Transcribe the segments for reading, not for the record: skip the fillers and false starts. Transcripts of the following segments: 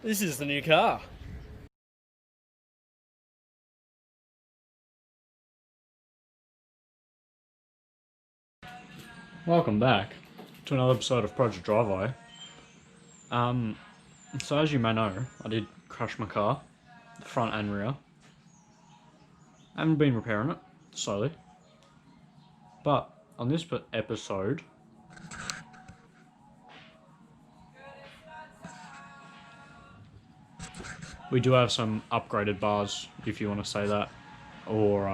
This is the new car. Welcome back to another episode of Project Drive-By. So as you may know, I did crash my car, the front and rear. I haven't been repairing it, slowly. But on this episode, we do have some upgraded bars, if you want to say that, or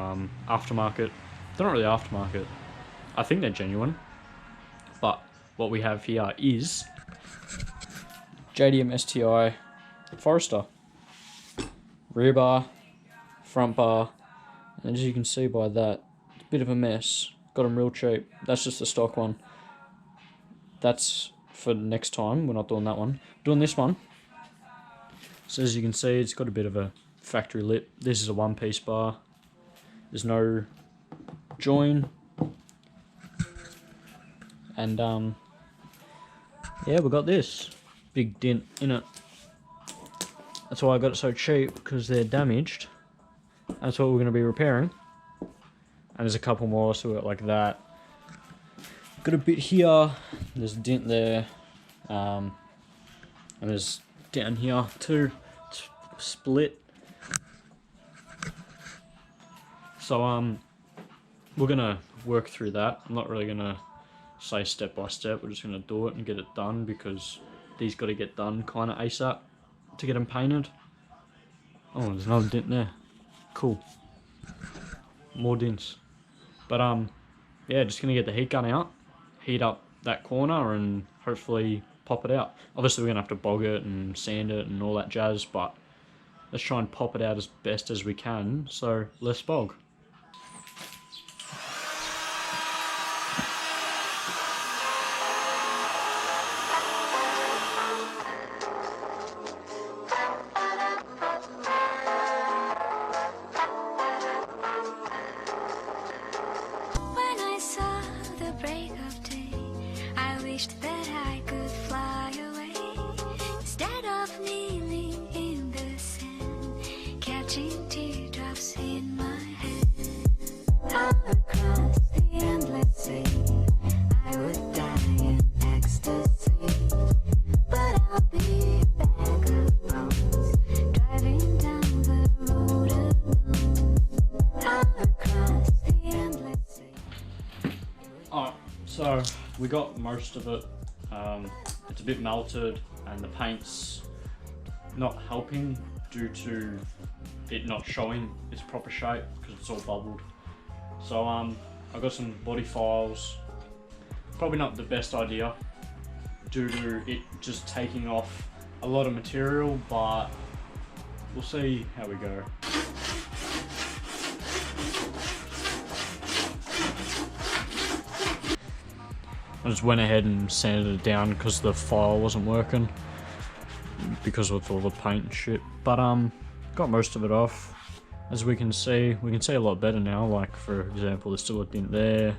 aftermarket. They're not really aftermarket. I think they're genuine. But what we have here is Jdm STI Forester. Rear bar, front bar, and as you can see by that, it's a bit of a mess. Got them real cheap. That's just the stock one. That's for next time. We're not doing that one. Doing this one. So as you can see, it's got a bit of a factory lip. This is a one-piece bar. There's no join. And yeah, we got this big dent in it. That's why I got it so cheap, because they're damaged. That's what we're going to be repairing. And there's a couple more, so we got like that. Got a bit here. There's a dent there, and there's down here too. It's split. So we're gonna work through that. I'm not really gonna say step by step. We're just gonna do it and get it done, because these got to get done kind of ASAP to get them painted. Oh, there's another dent there. Cool. More dents. But yeah, just gonna get the heat gun out, heat up that corner, and hopefully pop it out. Obviously we're gonna have to bog it and sand it and all that jazz, but let's try and pop it out as best as we can. So let's bog. That I could fly away instead of kneeling in the sand, catching teardrops in my hand. Out across the endless sea, I would die in ecstasy, but I'll be a bag of bones, driving down the road alone. Out across the endless sea. Alright, so we got most of it. It's a bit melted and the paint's not helping due to it not showing its proper shape because it's all bubbled. So I got some body files. Probably not the best idea due to it just taking off a lot of material, but we'll see how we go. I just went ahead and sanded it down because the file wasn't working, because of all the paint and shit. But got most of it off. As we can see a lot better now. Like for example, there's still a dent there,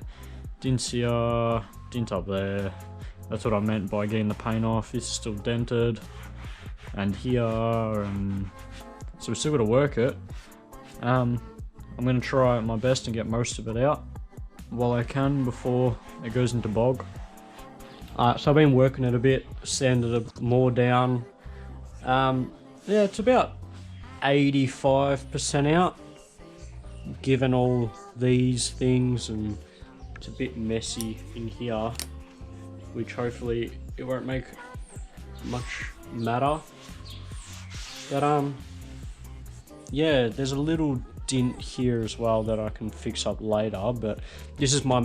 dents here, dent up there. That's what I meant by getting the paint off. It's still dented, and here, and so we still got to work it. I'm gonna try my best and get most of it out while I can before it goes into bog. So I've been working it a bit, sanded it more down. Yeah, it's about 85% out, given all these things, and it's a bit messy in here, which hopefully it won't make much matter. But yeah, there's a little dent here as well that I can fix up later, but this is my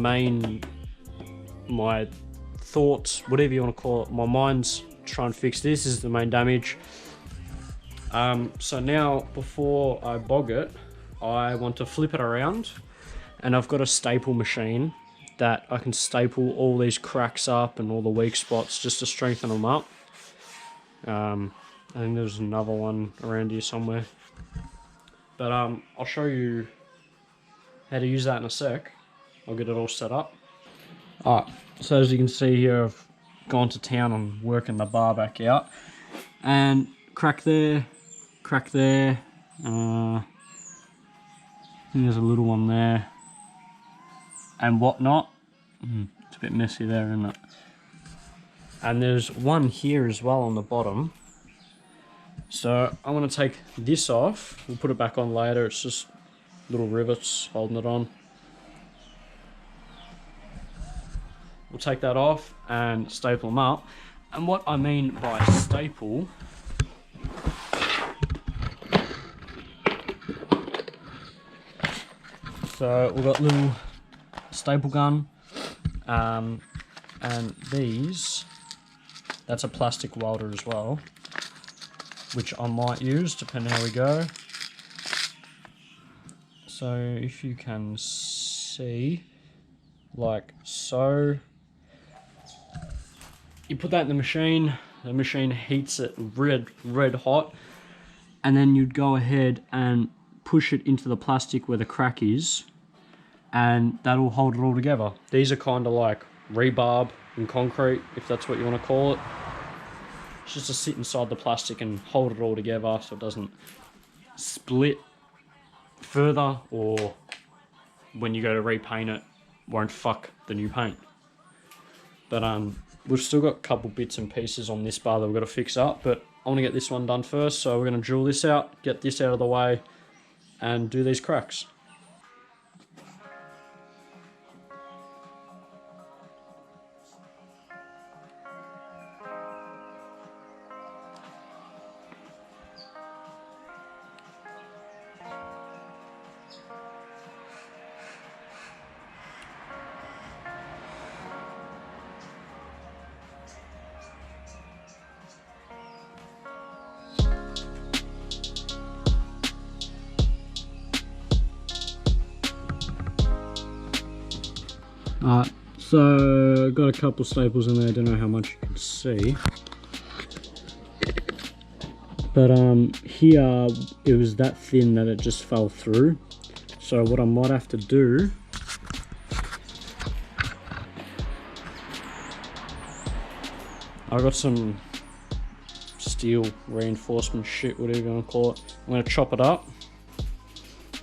thoughts, whatever you want to call it. My mind's trying to fix this. This is the main damage. So now before I bog it, I want to flip it around, and I've got a staple machine that I can staple all these cracks up and all the weak spots just to strengthen them up. I think there's another one around here somewhere. But I'll show you how to use that in a sec. I'll get it all set up. Alright, so as you can see here, I've gone to town on working the bar back out. And crack there, I think there's a little one there, and whatnot. It's a bit messy there, isn't it? And there's one here as well on the bottom. So I'm going to take this off. We'll put it back on later. It's just little rivets holding it on. We'll take that off and staple them up. And what I mean by staple, so we've got little staple gun, and these, that's a plastic welder as well, which I might use depending how we go. So if you can see, like so, you put that in the machine heats it red hot, and then you'd go ahead and push it into the plastic where the crack is, and that'll hold it all together. These are kind of like rebarb in concrete, if that's what you want to call it. It's just to sit inside the plastic and hold it all together so it doesn't split further, or when you go to repaint it, won't fuck the new paint. But we've still got a couple bits and pieces on this bar that we've got to fix up, but I want to get this one done first, so we're going to drill this out, get this out of the way, and do these cracks. Alright, so got a couple staples in there, don't know how much you can see. But here it was that thin that it just fell through. So what I might have to do, I got some steel reinforcement shit, whatever you want to call it. I'm going to chop it up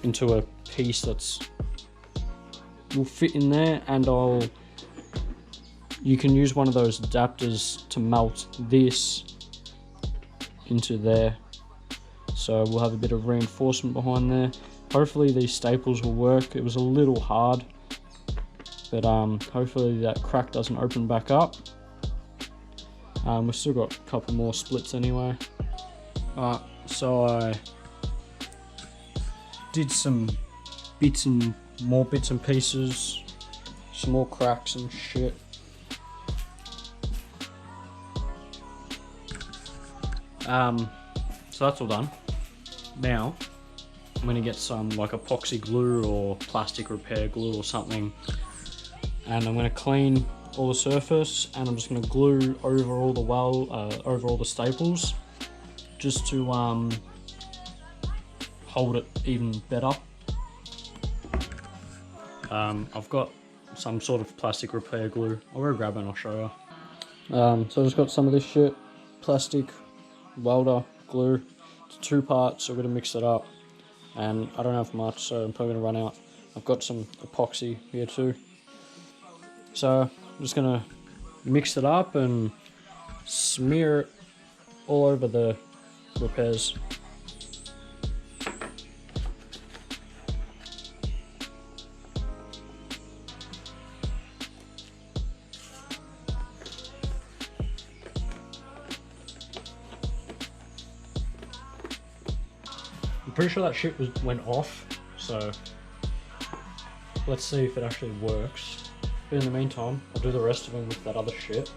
into a piece that's will fit in there, and you can use one of those adapters to melt this into there, so we'll have a bit of reinforcement behind there. Hopefully these staples will work. It was a little hard, but hopefully that crack doesn't open back up. We've still got a couple more splits anyway. So I did some more bits and pieces, some more cracks and shit. So that's all done. Now I'm going to get some like epoxy glue or plastic repair glue or something, and I'm going to clean all the surface, and I'm just going to glue over all the over all the staples, just to hold it even better. I've got some sort of plastic repair glue. I'll go grab it and I'll show you. So I just got some of this shit, plastic welder glue. It's 2 parts, so we're gonna mix it up. And I don't have much, so I'm probably gonna run out. I've got some epoxy here too. So I'm just gonna mix it up and smear it all over the repairs. I'm pretty sure that shit went off, so let's see if it actually works. But in the meantime, I'll do the rest of them with that other shit,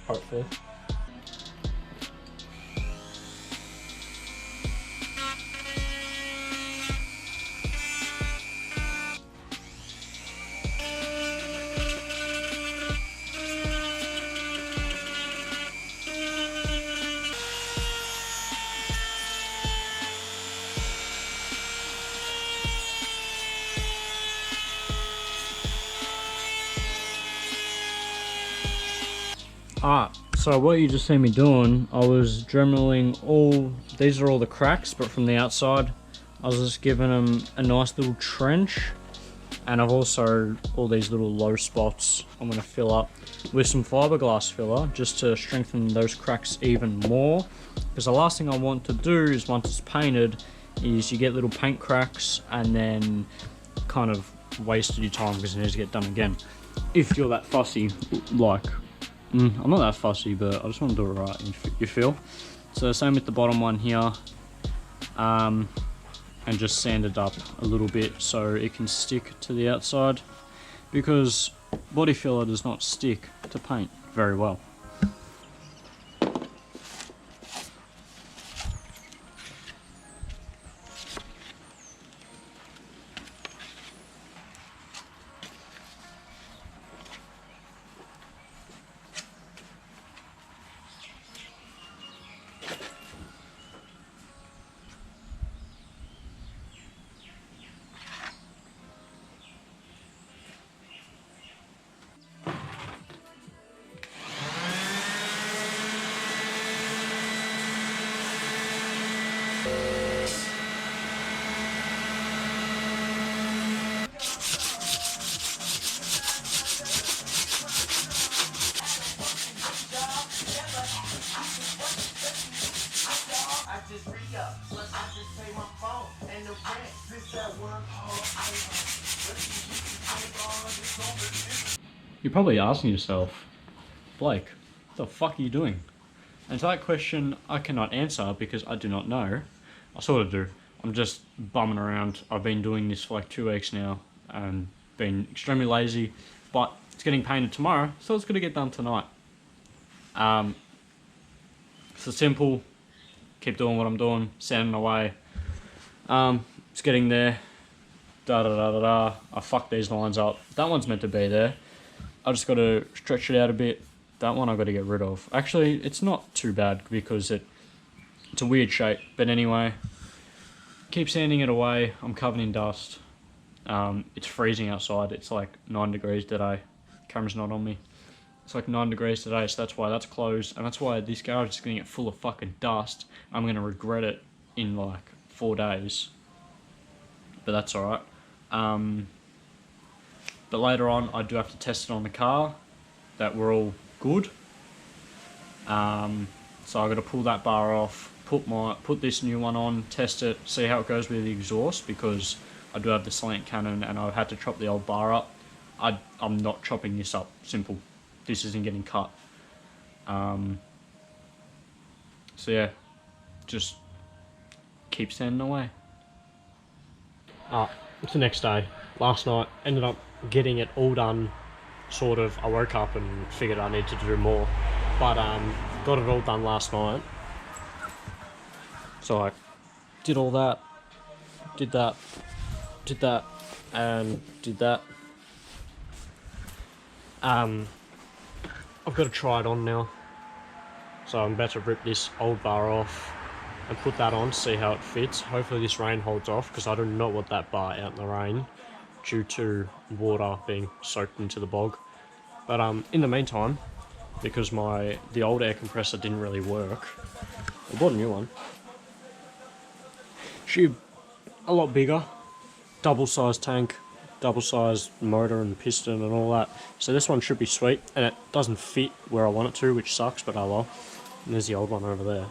hopefully. Alright, So what you just seen me doing, I was dremeling these are all the cracks, but from the outside, I was just giving them a nice little trench. And I've also, all these little low spots, I'm going to fill up with some fiberglass filler, just to strengthen those cracks even more. Because the last thing I want to do is, once it's painted, is you get little paint cracks, and then kind of wasted your time because it needs to get done again. If you're that fussy, like, I'm not that fussy, but I just want to do it right, you feel? So same with the bottom one here, and just sand it up a little bit so it can stick to the outside, because body filler does not stick to paint very well. You're probably asking yourself, Blake, what the fuck are you doing? And to that question, I cannot answer because I do not know. I sort of do. I'm just bumming around. I've been doing this for like 2 weeks now and been extremely lazy, but it's getting painted tomorrow, so it's gonna get done tonight. So simple, keep doing what I'm doing, sanding away. It's getting there. I fucked these lines up. That one's meant to be there. I just got to stretch it out a bit. That one I got to get rid of. Actually, it's not too bad because it's a weird shape. But anyway, keep sanding it away. I'm covered in dust. It's freezing outside. It's like 9 degrees today. Camera's not on me. It's like 9 degrees today, so that's why that's closed. And that's why this garage is going to get full of fucking dust. I'm going to regret it in like 4 days. But that's alright. But later on, I do have to test it on the car, that we're all good. So I got to pull that bar off, put this new one on, test it, see how it goes with the exhaust, because I do have the slant cannon and I had to chop the old bar up. I'm not chopping this up, simple. This isn't getting cut. So yeah, just keep sanding away. It's the next day. Last night, ended up getting it all done, sort of. I woke up and figured I needed to do more, but got it all done last night. So I did all that, did that, and did that. I've got to try it on now, so I'm about to rip this old bar off and put that on, see how it fits. Hopefully this rain holds off, because I do not want that bar out in the rain due to water being soaked into the bog. But in the meantime, because the old air compressor didn't really work, I bought a new one. She a lot bigger, double-sized tank, double-sized motor and piston and all that. So this one should be sweet, and it doesn't fit where I want it to, which sucks, but oh well. And there's the old one over there.